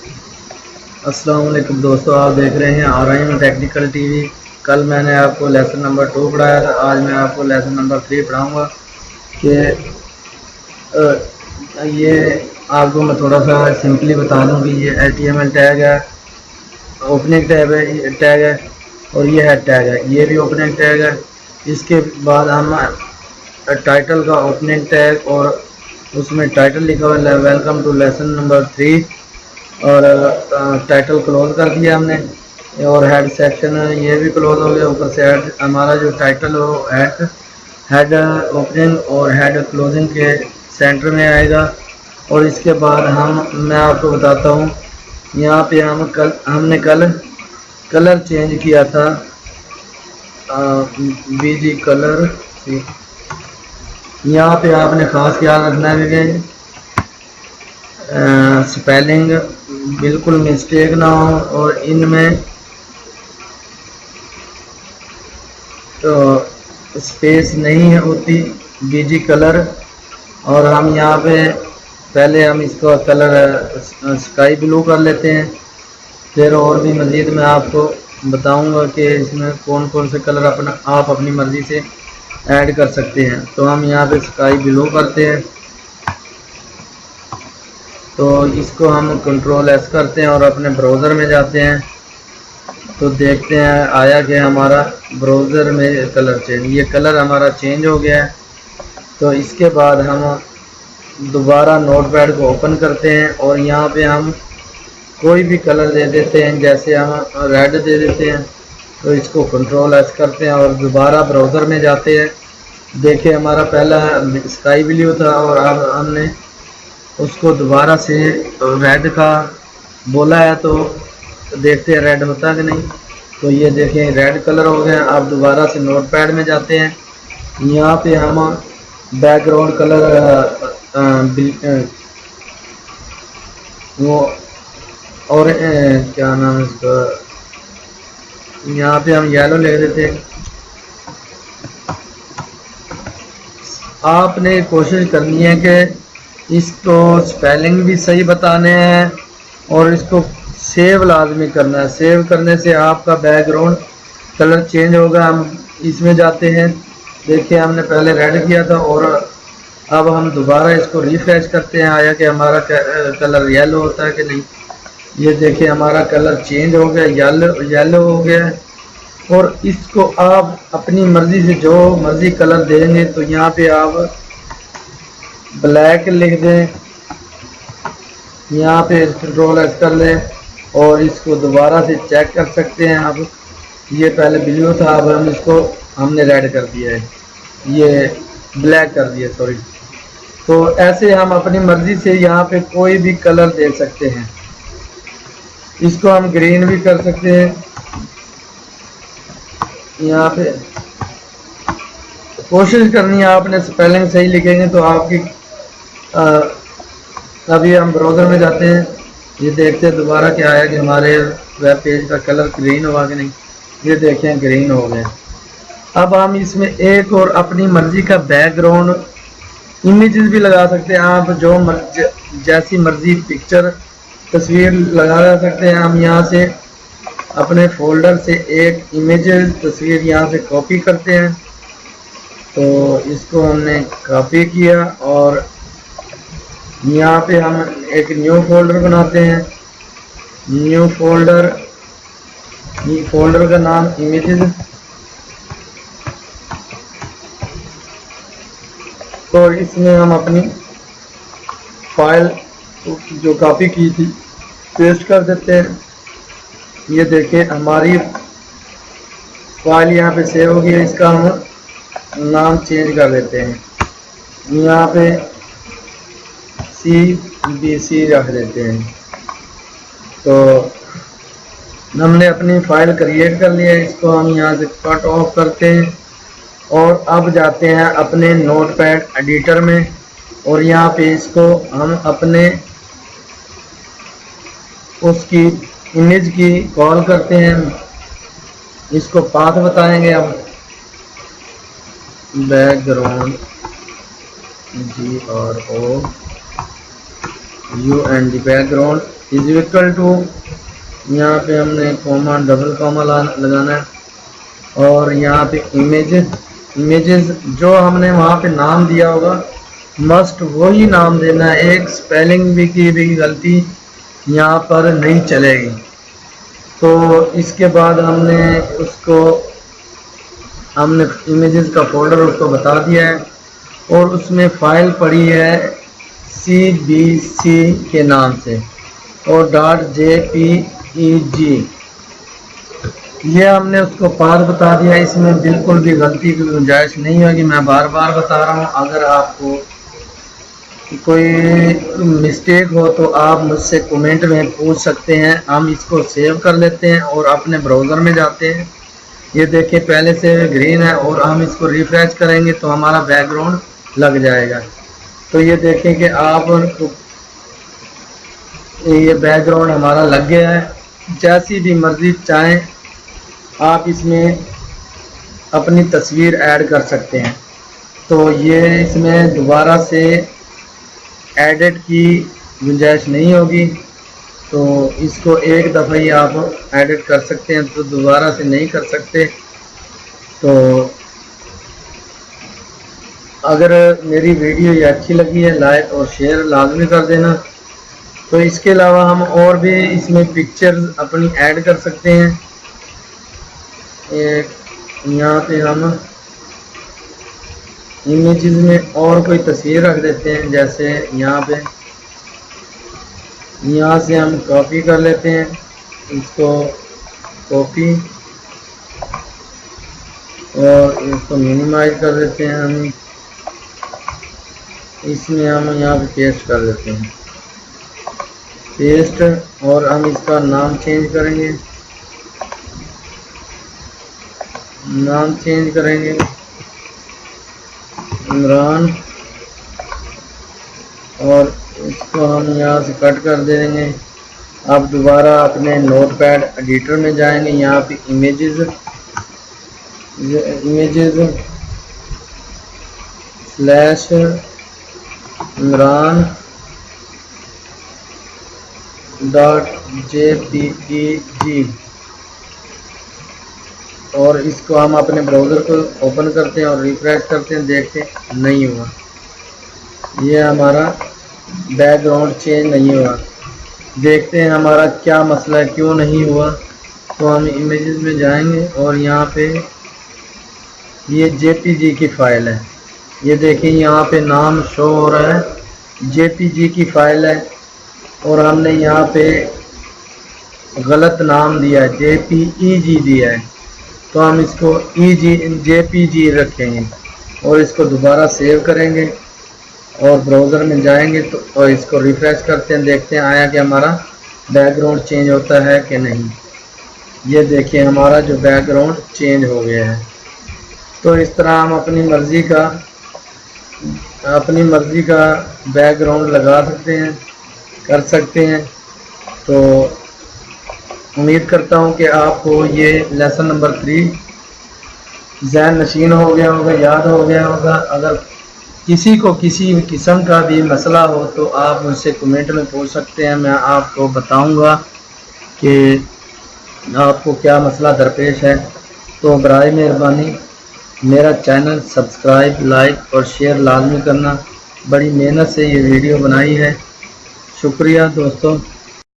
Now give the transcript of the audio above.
अस्सलाम वालेकुम दोस्तों, आप देख रहे हैं आरआईएम टेक्निकल टीवी। कल मैंने आपको लेसन नंबर 2 पढ़ाया था, आज मैं आपको लेसन नंबर 3 पढ़ाऊंगा। कि ये आपको मैं थोड़ा सा सिंपली बता दूं कि ये HTML टैग है, ओपनिंग टैग है और ये हेड टैग है, ये भी ओपनिंग टैग है। इसके बाद हम टाइटल का ओपनिंग टैग और उसमें टाइटल लिखा हुआ है वेलकम टू लेसन नंबर 3 और टाइटल क्लोज कर दिया हमने। और हेड सेक्शन ये भी क्लोज हो गया। ऊपर से हेड हमारा जो टाइटल हो हेड ओपनिंग और हेड क्लोजिंग के सेंटर में आएगा। और इसके बाद मैं आपको बताता हूँ, यहाँ पे हमने कल कलर चेंज किया था, BG कलर। यहाँ पे आपने खास ख्याल रखना है कि स्पेलिंग बिल्कुल मिस्टेक ना हो और इनमें तो स्पेस नहीं होती। BG colour. और हम यहाँ पे पहले हम इसका कलर स्काई ब्लू कर लेते हैं, फिर और भी मज़ीद मैं आपको बताऊंगा कि इसमें कौन कौन से कलर आप अपनी मर्ज़ी से ऐड कर सकते हैं। तो हम यहाँ पे स्काई ब्लू करते हैं, तो इसको हम कंट्रोल S करते हैं और अपने ब्राउज़र में जाते हैं। तो देखते हैं आया कि हमारा ब्राउज़र में कलर चेंज, ये कलर हमारा चेंज हो गया है। तो इसके बाद हम दोबारा नोटपैड को ओपन करते हैं और यहाँ पे हम कोई भी कलर दे देते हैं, जैसे हम रेड दे देते हैं। तो इसको कंट्रोल S करते हैं और दोबारा ब्राउज़र में जाते हैं। देखिए हमारा पहला स्काई ब्लू था और अब हमने उसको दोबारा से रेड का बोला है, तो देखते हैं रेड होता है कि नहीं। तो ये देखें रेड कलर हो गया। आप दोबारा से नोटपैड में जाते हैं, यहाँ पे हम बैकग्राउंड कलर वो और क्या नाम है इसका, यहाँ पे हम येलो ले देते हैं। आपने कोशिश करनी है कि इसको स्पेलिंग भी सही बताने हैं और इसको सेव लाजमी करना है। सेव करने से आपका बैकग्राउंड कलर चेंज होगा। हम इसमें जाते हैं, देखिए हमने पहले रेड किया था और अब हम दोबारा इसको रिफ्रेश करते हैं, आया कि हमारा कलर येलो होता है कि नहीं। ये देखिए हमारा कलर चेंज हो गया, येलो हो गया। और इसको आप अपनी मर्ज़ी से जो मर्ज़ी कलर देंगे, तो यहाँ पे आप ब्लैक लिख दें, यहाँ पे कंट्रोल S कर लें और इसको दोबारा से चेक कर सकते हैं आप। ये पहले ब्लू था, अब हमने रेड कर दिया है, ये ब्लैक कर दिया, सॉरी। तो ऐसे हम अपनी मर्ज़ी से यहाँ पे कोई भी कलर दे सकते हैं। इसको हम ग्रीन भी कर सकते हैं। यहाँ पे कोशिश करनी है आपने स्पेलिंग सही लिखेंगे तो आपकी अभी हम ब्राउज़र में जाते हैं, ये देखते हैं दोबारा क्या आया कि हमारे वेब पेज का कलर ग्रीन हुआ कि नहीं। ये देखें ग्रीन हो गया। अब हम इसमें एक और अपनी मर्ज़ी का बैकग्राउंड इमेजेस भी लगा सकते हैं। आप जो जैसी मर्ज़ी पिक्चर तस्वीर लगा सकते हैं। हम यहाँ से अपने फोल्डर से एक इमेजेस तस्वीर यहाँ से कॉपी करते हैं। तो इसको हमने कॉपी किया और यहाँ पे हम एक न्यू फोल्डर बनाते हैं। न्यू फोल्डर का नाम इमेजेस। तो इसमें हम अपनी फाइल जो कॉपी की थी पेस्ट कर देते हैं। ये देखें हमारी फाइल यहाँ पे सेव हो गई है। इसका हम नाम चेंज कर देते हैं, यहाँ पे CBC रख देते हैं। तो हमने अपनी फाइल क्रिएट कर लिया है, इसको हम यहाँ से कट ऑफ करते हैं और अब जाते हैं अपने नोटपैड एडिटर में और यहाँ पे इसको हम अपने उसकी इमेज की कॉल करते हैं। इसको पाथ बताएंगे हम, background GRO UND background is equal to, यहाँ पे हमने कॉमा डबल कॉमा लगाना है और यहाँ पे इमेजेस जो हमने वहाँ पे नाम दिया होगा मस्ट वही नाम देना है। एक स्पेलिंग भी की भी गलती यहाँ पर नहीं चलेगी। तो इसके बाद हमने इमेजेस का फोल्डर उसको बता दिया है और उसमें फाइल पड़ी है CBC के नाम से और .jpeg ये हमने उसको पास बता दिया। इसमें बिल्कुल भी गलती की गुंजाइश नहीं होगी। मैं बार बार बता रहा हूँ, अगर आपको कोई मिस्टेक हो तो आप मुझसे कमेंट में पूछ सकते हैं। हम इसको सेव कर लेते हैं और अपने ब्राउज़र में जाते हैं। ये देखिए पहले से ग्रीन है और हम इसको रिफ्रेश करेंगे तो हमारा बैकग्राउंड लग जाएगा। तो ये देखें कि आप ये बैकग्राउंड हमारा लग गया है। जैसी भी मर्जी चाहें आप इसमें अपनी तस्वीर ऐड कर सकते हैं। तो ये इसमें दोबारा से एडिट की गुंजाइश नहीं होगी, तो इसको एक दफ़ा ही आप एडिट कर सकते हैं, तो दोबारा से नहीं कर सकते। तो अगर मेरी वीडियो ये अच्छी लगी है लाइक और शेयर लाजमी कर देना। तो इसके अलावा हम और भी इसमें पिक्चर्स अपनी ऐड कर सकते हैं। यहाँ पे हम इमेजेस में और कोई तस्वीर रख देते हैं, जैसे यहाँ पे यहाँ से हम कॉपी कर लेते हैं, इसको कॉपी और इसको मिनिमाइज कर देते हैं। हम इसमें हम यहाँ पे पेस्ट कर देते हैं, पेस्ट, और हम इसका नाम चेंज करेंगे, इमरान, और इसको हम यहाँ से कट कर देंगे। अब दोबारा अपने नोटपैड एडिटर में जाएंगे, यहाँ पे इमेजेस स्लैश इमरान .jpeg और इसको हम अपने ब्राउज़र को ओपन करते हैं और रिफ्रेश करते हैं, देखते हैं नहीं हुआ, ये हमारा बैकग्राउंड चेंज नहीं हुआ। देखते हैं हमारा क्या मसला है, क्यों नहीं हुआ। तो हम इमेजेस में जाएंगे और यहाँ पे ये JPG की फ़ाइल है, ये देखिए यहाँ पे नाम शो हो रहा है, JPG की फ़ाइल है और हमने यहाँ पे गलत नाम दिया है, JPEG दिया है। तो हम इसको JPG रखेंगे और इसको दोबारा सेव करेंगे और ब्राउज़र में जाएंगे तो और इसको रिफ्रेश करते हैं, देखते हैं आया कि हमारा बैकग्राउंड चेंज होता है कि नहीं। ये देखिए हमारा जो बैकग्राउंड चेंज हो गया है। तो इस तरह हम अपनी मर्ज़ी का बैकग्राउंड लगा सकते हैं, कर सकते हैं। तो उम्मीद करता हूँ कि आपको ये लेसन नंबर 3 ज़हन नशीन हो गया होगा, याद हो गया होगा। अगर किसी को किसी किस्म का भी मसला हो तो आप मुझसे कमेंट में पूछ सकते हैं, मैं आपको बताऊंगा कि आपको क्या मसला दरपेश है। तो बराए मेहरबानी मेरा चैनल सब्सक्राइब, लाइक और शेयर लाजमी करना। बड़ी मेहनत से ये वीडियो बनाई है, शुक्रिया दोस्तों।